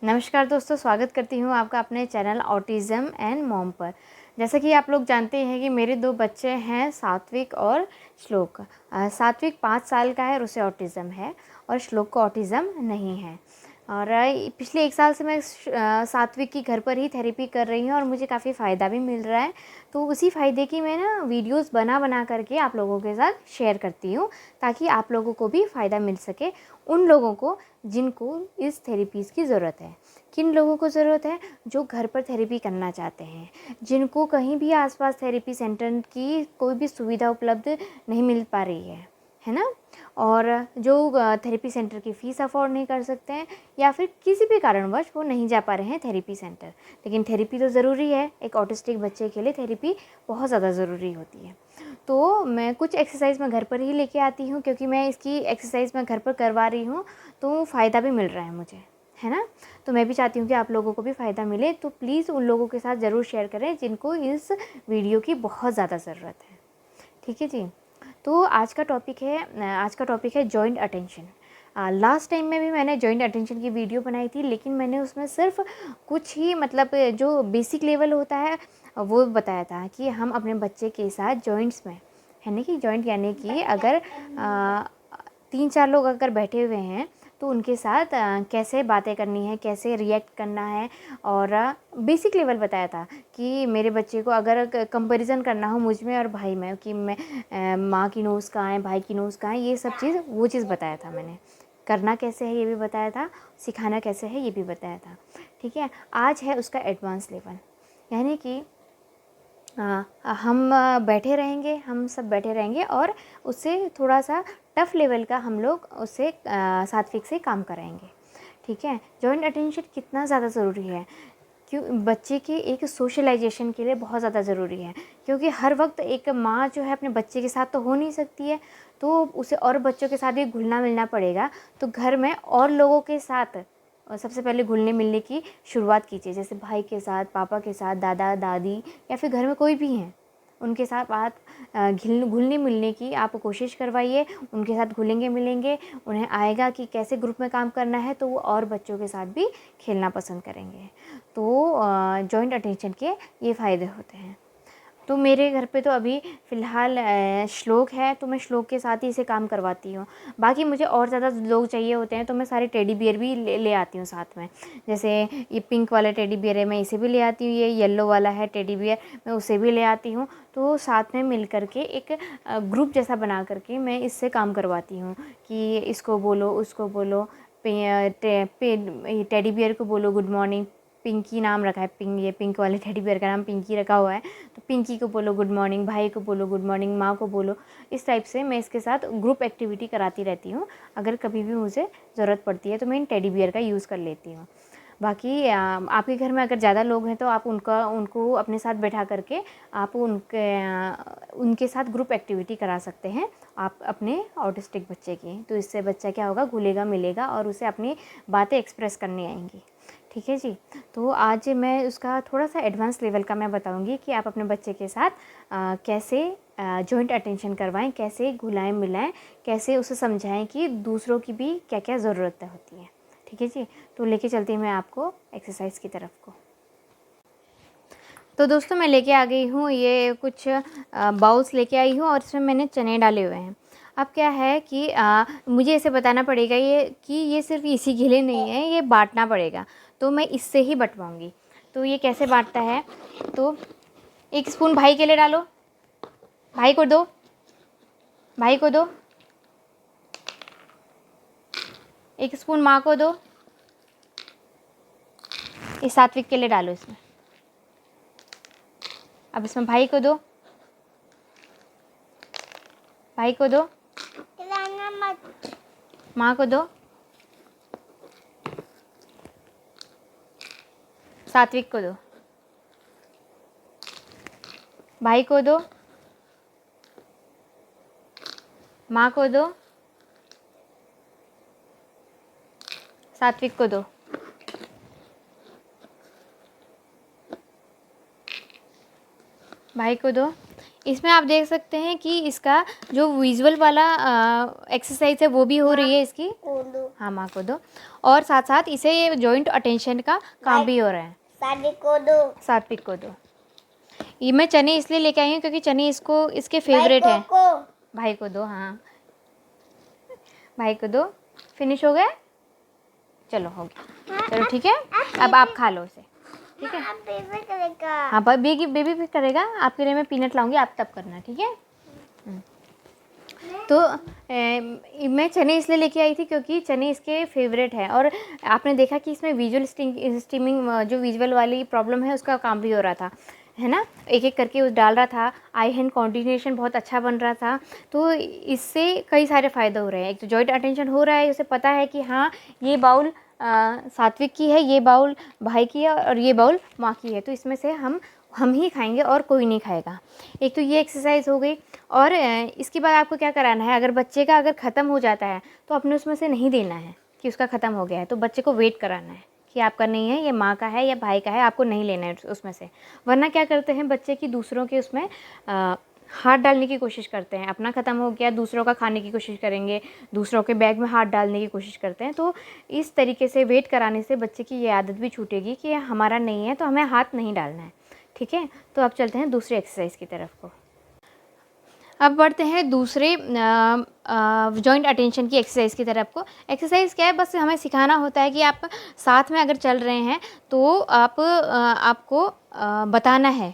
नमस्कार दोस्तों, स्वागत करती हूँ आपका अपने चैनल ऑटिज़म एंड मॉम पर। जैसा कि आप लोग जानते हैं कि मेरे 2 बच्चे हैं, सात्विक और श्लोक। सात्विक 5 साल का है और उसे ऑटिज़म है और श्लोक को ऑटिज़म नहीं है। और पिछले 1 साल से मैं सात्विक की घर पर ही थेरेपी कर रही हूँ और मुझे काफ़ी फ़ायदा भी मिल रहा है। तो उसी फ़ायदे की मैं ना वीडियोज़ बना करके आप लोगों के साथ शेयर करती हूँ, ताकि आप लोगों को भी फ़ायदा मिल सके, उन लोगों को जिनको इस थेरेपीज़ की ज़रूरत है। किन लोगों को ज़रूरत है? जो घर पर थेरेपी करना चाहते हैं, जिनको कहीं भी आसपास थेरेपी सेंटर की कोई भी सुविधा उपलब्ध नहीं मिल पा रही है ना? और जो थेरेपी सेंटर की फ़ीस अफ़ोर्ड नहीं कर सकते हैं या फिर किसी भी कारणवश वो नहीं जा पा रहे हैं थेरेपी सेंटर। लेकिन थेरेपी तो ज़रूरी है, एक ऑटिस्टिक बच्चे के लिए थेरेपी बहुत ज़्यादा ज़रूरी होती है। तो मैं कुछ एक्सरसाइज़ मैं घर पर ही लेके आती हूँ, क्योंकि मैं इसकी एक्सरसाइज़ मैं घर पर करवा रही हूँ, तो फ़ायदा भी मिल रहा है मुझे, है ना? तो मैं भी चाहती हूँ कि आप लोगों को भी फ़ायदा मिले, तो प्लीज़ उन लोगों के साथ ज़रूर शेयर करें जिनको इस वीडियो की बहुत ज़्यादा ज़रूरत है। ठीक है जी? तो आज का टॉपिक है जॉइंट अटेंशन। लास्ट टाइम में भी मैंने जॉइंट अटेंशन की वीडियो बनाई थी, लेकिन मैंने उसमें सिर्फ कुछ ही मतलब जो बेसिक लेवल होता है वो बताया था कि हम अपने बच्चे के साथ जॉइंट्स में, है ना, कि जॉइंट यानी कि अगर 3-4 लोग अगर बैठे हुए हैं तो उनके साथ कैसे बातें करनी है, कैसे रिएक्ट करना है। और बेसिक लेवल बताया था कि मेरे बच्चे को अगर कंपैरिजन करना हो मुझ में और भाई में, कि मैं माँ की नोज़ कहाँ है, भाई की नोज़ कहाँ है, ये सब चीज़ वो चीज़ बताया था मैंने। करना कैसे है ये भी बताया था, सिखाना कैसे है ये भी बताया था। ठीक है, आज है उसका एडवांस लेवल, यानी कि हम बैठे रहेंगे, हम सब बैठे रहेंगे और उससे थोड़ा सा टफ़ लेवल का हम लोग उससे सात्विक से काम कराएंगे। ठीक है, जॉइंट अटेंशन कितना ज़्यादा ज़रूरी है, क्यों बच्चे के एक सोशलाइजेशन के लिए बहुत ज़्यादा ज़रूरी है। क्योंकि हर वक्त एक माँ जो है अपने बच्चे के साथ तो हो नहीं सकती है, तो उसे और बच्चों के साथ भी घुलना मिलना पड़ेगा। तो घर में और लोगों के साथ सबसे पहले घुलने मिलने की शुरुआत कीजिए, जैसे भाई के साथ, पापा के साथ, दादा दादी या फिर घर में कोई भी हैं, उनके साथ बात घुलने मिलने की आप कोशिश करवाइए। उनके साथ घुलेंगे मिलेंगे, उन्हें आएगा कि कैसे ग्रुप में काम करना है, तो वो और बच्चों के साथ भी खेलना पसंद करेंगे। तो जॉइंट अटेंशन के ये फ़ायदे होते हैं। तो मेरे घर पे तो अभी फ़िलहाल श्लोक है, तो मैं श्लोक के साथ ही इसे काम करवाती हूँ। बाकी मुझे और ज़्यादा लोग चाहिए होते हैं तो मैं सारे टेडी बियर भी ले आती हूँ साथ में। जैसे ये पिंक वाला टेडी बियर है, मैं इसे भी ले आती हूँ। ये येलो वाला है टेडी बियर, मैं उसे भी ले आती हूँ। तो साथ में मिल कर के एक ग्रुप जैसा बना कर के मैं इससे काम करवाती हूँ कि इसको बोलो, उसको बोलो, टेडी बियर को बोलो गुड मॉर्निंग। पिंकी नाम रखा है, ये पिंक वाले टेडी बियर का नाम पिंकी रखा हुआ है, तो पिंकी को बोलो गुड मॉर्निंग, भाई को बोलो गुड मॉर्निंग, माँ को बोलो। इस टाइप से मैं इसके साथ ग्रुप एक्टिविटी कराती रहती हूँ। अगर कभी भी मुझे ज़रूरत पड़ती है तो मैं इन टेडी बियर का यूज़ कर लेती हूँ। बाकी आपके घर में अगर ज़्यादा लोग हैं तो आप उनको अपने साथ बैठा करके आप उनके साथ ग्रुप एक्टिविटी करा सकते हैं आप अपने ऑटिस्टिक बच्चे की। तो इससे बच्चा क्या होगा, घुलेगा मिलेगा और उसे अपनी बातें एक्सप्रेस करनी आएंगी। ठीक है जी? तो आज मैं उसका थोड़ा सा एडवांस लेवल का मैं बताऊंगी कि आप अपने बच्चे के साथ कैसे जॉइंट अटेंशन करवाएं, कैसे घुलाएं मिलाएं, कैसे उसे समझाएं कि दूसरों की भी क्या क्या ज़रूरतें होती हैं। ठीक है जी? तो लेके चलती हूँ मैं आपको एक्सरसाइज की तरफ को। तो दोस्तों मैं लेके आ गई हूँ, ये कुछ बाउल्स लेके आई हूँ और इसमें मैंने चने डाले हुए हैं। अब क्या है कि मुझे इसे बताना पड़ेगा ये सिर्फ इसी के लिए नहीं है, ये बांटना पड़ेगा। तो मैं इससे ही बँटवाऊँगी। तो ये कैसे बांटता है, तो 1 स्पून भाई के लिए डालो, भाई को दो, भाई को दो। 1 स्पून माँ को दो। ये सात्विक के लिए डालो इसमें। अब इसमें भाई को दो, भाई को दो, माँ को दो, सात्विक को दो, भाई को दो, माँ को दो, सात्विक को दो। भाई को दो। इसमें आप देख सकते हैं कि इसका जो विजुअल वाला एक्सरसाइज है वो भी हो रही है इसकी। हाँ माँ को दो। और साथ साथ इसे ये जॉइंट अटेंशन का काम भी हो रहा है। सात्विक को दो। ये मैं चने इसलिए लेके आई हूँ क्योंकि चने इसके फेवरेट है। भाई को दो, हाँ भाई को दो। फिनिश हो गए? चलो हो गया, चलो ठीक है। अब आप खा लो उसे, ठीक है। बेबी करेगा। हाँ बेबी भी करेगा। आपके लिए मैं पीनट लाऊंगी, आप तब करना, ठीक है। तो मैं चने इसलिए लेके आई थी क्योंकि चने इसके फेवरेट है। और आपने देखा कि इसमें विजुअल स्टीमिंग जो विजुअल वाली प्रॉब्लम है उसका काम भी हो रहा था, है ना। एक एक करके उस डाल रहा था। आई हैंड कोऑर्डिनेशन बहुत अच्छा बन रहा था। तो इससे कई सारे फ़ायदे हो रहे हैं। एक तो जॉइंट अटेंशन हो रहा है, उसे पता है कि हाँ ये बाउल सात्विक की है, ये बाउल भाई की है और ये बाउल माँ की है। तो इसमें से हम ही खाएंगे और कोई नहीं खाएगा। एक तो ये एक्सरसाइज हो गई। और इसके बाद आपको क्या कराना है, अगर बच्चे का अगर ख़त्म हो जाता है तो अपने उसमें से नहीं देना है कि उसका ख़त्म हो गया है। तो बच्चे को वेट कराना है कि आपका नहीं है, ये माँ का है या भाई का है, आपको नहीं लेना है उसमें से। वरना क्या करते हैं बच्चे की दूसरों के उसमें हाथ डालने की कोशिश करते हैं। अपना ख़त्म हो गया, दूसरों का खाने की कोशिश करेंगे, दूसरों के बैग में हाथ डालने की कोशिश करते हैं। तो इस तरीके से वेट कराने से बच्चे की ये आदत भी छूटेगी कि हमारा नहीं है तो हमें हाथ नहीं डालना है, ठीक है। तो अब चलते हैं दूसरी एक्सरसाइज की तरफ को। अब बढ़ते हैं दूसरे जॉइंट अटेंशन की एक्सरसाइज की तरफ को। एक्सरसाइज क्या है, बस हमें सिखाना होता है कि आप साथ में अगर चल रहे हैं तो आपको बताना है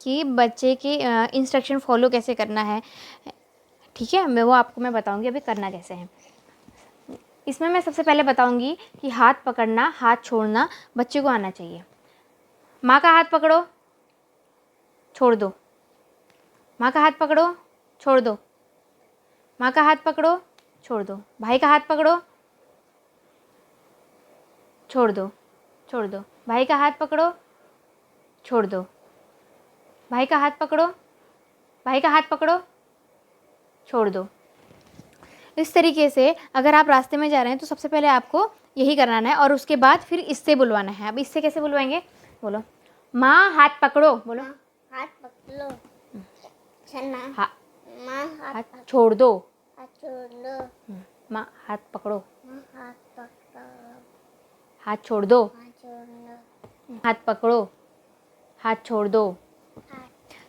कि बच्चे के इंस्ट्रक्शन फॉलो कैसे करना है, ठीक है। मैं बताऊंगी अभी करना कैसे है। इसमें मैं सबसे पहले बताऊंगी कि हाथ पकड़ना, हाथ छोड़ना बच्चे को आना चाहिए। माँ का हाथ पकड़ो, छोड़ दो। माँ का हाथ पकड़ो, छोड़ दो। माँ का हाथ पकड़ो, छोड़ दो। भाई का हाथ पकड़ो, छोड़ दो, छोड़ दो। भाई का हाथ पकड़ो, छोड़ दो। भाई का हाथ पकड़ो, भाई का हाथ पकड़ो, छोड़ दो। इस तरीके से अगर आप रास्ते में जा रहे हैं तो सबसे पहले आपको यही कराना है और उसके बाद फिर इससे बुलवाना है। अब इससे कैसे बुलवाएंगे, बोलो। माँ हाथ पकड़ो, बोलो। हाथ पकड़ो। चना। माँ हाथ छोड़ दो। हाथ छोड़ दो। माँ हाथ पकड़ो। माँ हाथ पकड़ो। हाथ छोड़ दो। हाथ छोड़ दो। हाथ पकड़ो। हाथ छोड़ दो।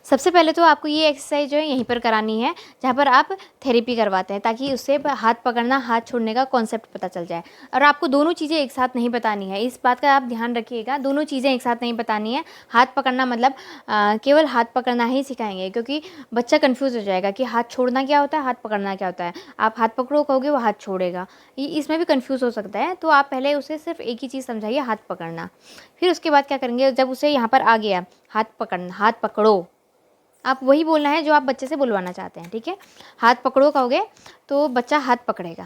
सबसे पहले तो आपको ये एक्सरसाइज जो है यहीं पर करानी है जहाँ पर आप थेरेपी करवाते हैं, ताकि उससे हाथ पकड़ना, हाथ छोड़ने का कॉन्सेप्ट पता चल जाए। और आपको दोनों चीज़ें एक साथ नहीं बतानी है, इस बात का आप ध्यान रखिएगा। दोनों चीज़ें एक साथ नहीं बतानी है। हाथ पकड़ना मतलब केवल हाथ पकड़ना ही सिखाएंगे, क्योंकि बच्चा कन्फ्यूज़ हो जाएगा कि हाथ छोड़ना क्या होता है, हाथ पकड़ना क्या होता है। आप हाथ पकड़ो कहोगे, वो हाथ छोड़ेगा, इसमें भी कन्फ्यूज़ हो सकता है। तो आप पहले उसे सिर्फ एक ही चीज़ समझाइए, हाथ पकड़ना। फिर उसके बाद क्या करेंगे, जब उसे यहाँ पर आ गया हाथ पकड़ना, हाथ पकड़ो, आप वही बोलना है जो आप बच्चे से बुलवाना चाहते हैं, ठीक है। हाथ पकड़ो कहोगे तो बच्चा हाथ पकड़ेगा,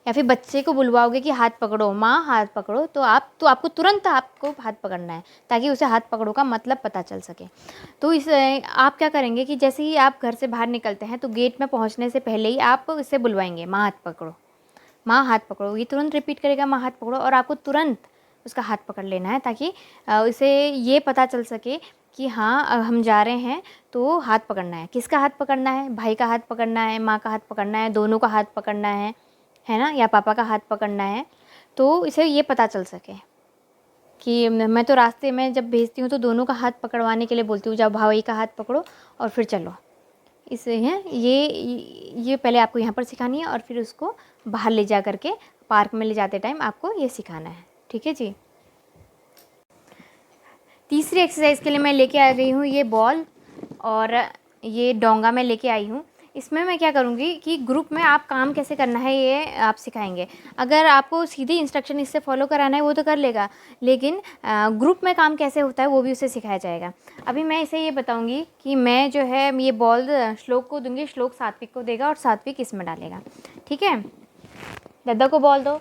या फिर बच्चे को बुलवाओगे कि हाथ पकड़ो, माँ हाथ पकड़ो, तो आपको तुरंत आपको हाथ पकड़ना है ताकि उसे हाथ पकड़ो का मतलब पता चल सके। तो आप क्या करेंगे कि जैसे ही आप घर से बाहर निकलते हैं तो गेट में पहुँचने से पहले ही आप इसे बुलवाएंगे, माँ हाथ पकड़ो, माँ हाथ पकड़ो। ये तुरंत रिपीट करेगा, माँ हाथ पकड़ो, और आपको तुरंत उसका हाथ पकड़ लेना है ताकि उसे ये पता चल सके कि हाँ अब हम जा रहे हैं तो हाथ पकड़ना है। किसका हाथ पकड़ना है, भाई का हाथ पकड़ना है, माँ का हाथ पकड़ना है, दोनों का हाथ पकड़ना है ना, या पापा का हाथ पकड़ना है। तो इसे ये पता चल सके कि मैं तो रास्ते में जब भेजती हूँ तो दोनों का हाथ पकड़वाने के लिए बोलती हूँ, जाओ भाई का हाथ पकड़ो और फिर चलो। इसे हैं ये पहले आपको यहाँ पर सिखानी है और फिर उसको बाहर ले जा करके पार्क में ले जाते टाइम आपको ये सिखाना है, ठीक है जी। तीसरी एक्सरसाइज के लिए मैं लेके आ गई हूँ ये बॉल और ये डोंगा मैं लेके आई हूँ। इसमें मैं क्या करूँगी कि ग्रुप में आप काम कैसे करना है ये आप सिखाएंगे। अगर आपको सीधी इंस्ट्रक्शन इससे फॉलो कराना है वो तो कर लेगा, लेकिन ग्रुप में काम कैसे होता है वो भी उसे सिखाया जाएगा। अभी मैं इसे ये बताऊँगी कि मैं जो है ये बॉल श्लोक को दूँगी, श्लोक सात्विक को देगा और सात्विक इसमें डालेगा, ठीक है। दादा को बॉल दो,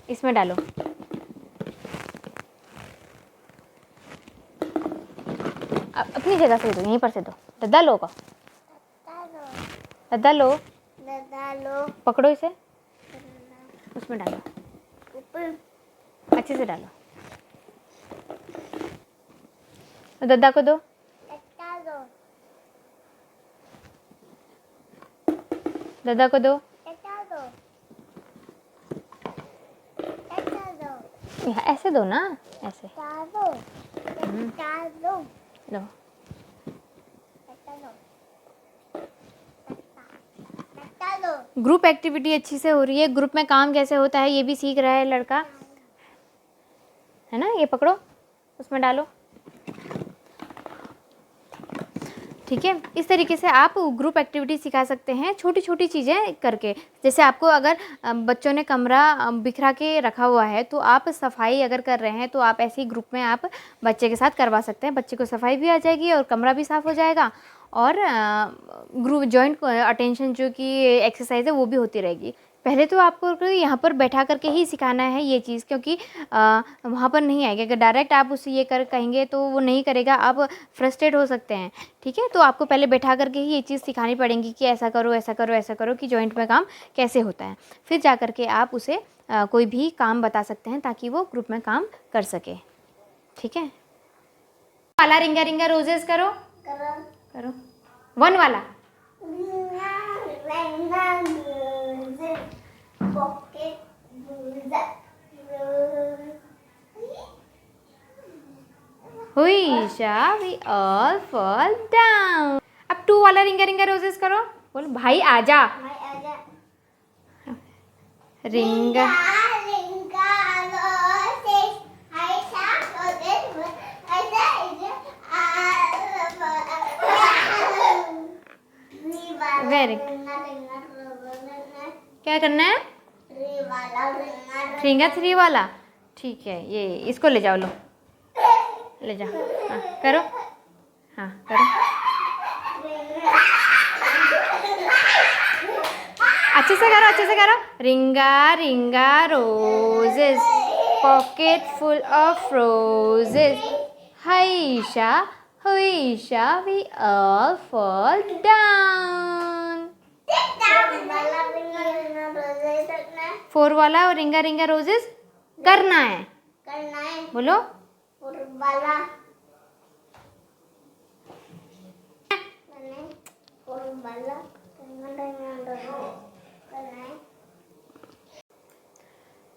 इसमें डालो। अपनी जगह से दो, यहीं पर से दो। दादा लो का, दादा लो, पकड़ो इसे, उसमें डालो, अच्छे से डालो। दादा को दो, दादा को दो, ऐसे दो ना, ऐसे डालो डालो लो। डालो ग्रुप एक्टिविटी अच्छी से हो रही है, ग्रुप में काम कैसे होता है ये भी सीख रहा है लड़का, है ना। ये पकड़ो, उसमें डालो, ठीक है। इस तरीके से आप ग्रुप एक्टिविटी सिखा सकते हैं, छोटी छोटी चीज़ें करके। जैसे आपको अगर बच्चों ने कमरा बिखरा के रखा हुआ है तो आप सफाई अगर कर रहे हैं तो आप ऐसे ही ग्रुप में आप बच्चे के साथ करवा सकते हैं। बच्चे को सफाई भी आ जाएगी और कमरा भी साफ़ हो जाएगा, और ग्रुप जॉइंट अटेंशन जो कि एक्सरसाइज है वो भी होती रहेगी। पहले तो आपको यहाँ पर बैठा करके ही सिखाना है ये चीज़, क्योंकि वहाँ पर नहीं आएगा। अगर डायरेक्ट आप उसे ये कर कहेंगे तो वो नहीं करेगा, आप फ्रस्ट्रेट हो सकते हैं, ठीक है। तो आपको पहले बैठा करके ही ये चीज़ सिखानी पड़ेगी कि ऐसा करो ऐसा करो ऐसा करो, कि जॉइंट में काम कैसे होता है। फिर जा कर के आप उसे कोई भी काम बता सकते हैं ताकि वो ग्रुप में काम कर सके, ठीक है। वाला रिंगा रिंगा रोजेस करो, करो 1 वाला। हुई shall we all fall down। अब 2 वाला रिंगा रिंगा रोजेस करो, बोलो भाई आजा। रिंगा वेरी, क्या करना है? रिंगा 3 वाला, ठीक है। ये इसको ले जाओ, लो ले जाओ, हाँ करो, हाँ करो, अच्छे से करो, अच्छे से करो। Ringa ringa roses, pocket full of roses, हाइशा हुईशा वी ऑल फॉल डाउन। 4 वाला और रिंगा रिंगा रोजेस करना है, बोलो।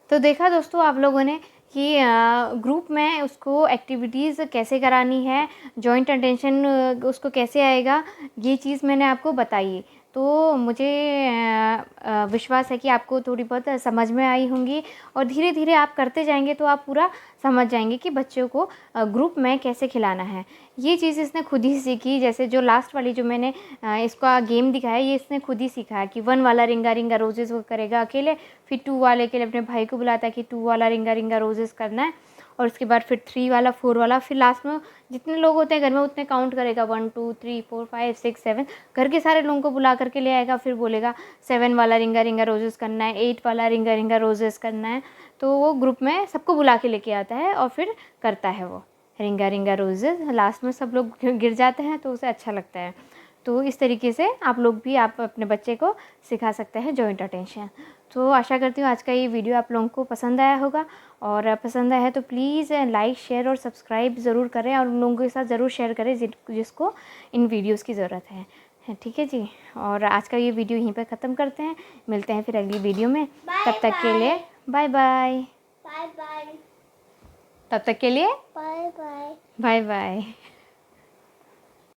तो देखा दोस्तों आप लोगों ने कि ग्रुप में उसको एक्टिविटीज़ कैसे करानी है, जॉइंट अटेंशन उसको कैसे आएगा, ये चीज़ मैंने आपको बताई। तो मुझे विश्वास है कि आपको थोड़ी बहुत समझ में आई होंगी, और धीरे धीरे आप करते जाएंगे तो आप पूरा समझ जाएंगे कि बच्चों को ग्रुप में कैसे खिलाना है। ये चीज़ इसने खुद ही सीखी। जैसे जो लास्ट वाली जो मैंने इसका गेम दिखाया, ये इसने खुद ही सीखा कि 1 वाला रिंगा रिंगा रोजेस वो करेगा अकेले, फिर 2 वाले के लिए अपने भाई को बुलाता है कि 2 वाला रिंगा रिंगा रोजेस करना है, और उसके बाद फिर 3 वाला 4 वाला, फिर लास्ट में जितने लोग होते हैं घर में उतने काउंट करेगा 1 2 3 4 5 6 7, घर के सारे लोगों को बुला करके ले आएगा, फिर बोलेगा 7 वाला रिंगा रिंगा रोजेस करना है, 8 वाला रिंगा रिंगा रोजेस करना है। तो वो ग्रुप में सबको बुला के लेके आता है और फिर करता है वो रिंगा रिंगा रोजेस। लास्ट में सब लोग गिर जाते हैं तो उसे अच्छा लगता है। तो इस तरीके से आप लोग भी आप अपने बच्चे को सिखा सकते हैं जॉइंट अटेंशन। तो आशा करती हूँ आज का ये वीडियो आप लोगों को पसंद आया होगा, और पसंद आया है तो प्लीज़ लाइक शेयर और सब्सक्राइब ज़रूर करें, और उन लोगों के साथ ज़रूर शेयर करें जिसको इन वीडियोस की ज़रूरत है, ठीक है जी। और आज का ये वीडियो यहीं पर ख़त्म करते हैं, मिलते हैं फिर अगली वीडियो में। तब तक के लिए बाय बाय। Bye bye. तब तक के लिए बाय बाय। Bye bye.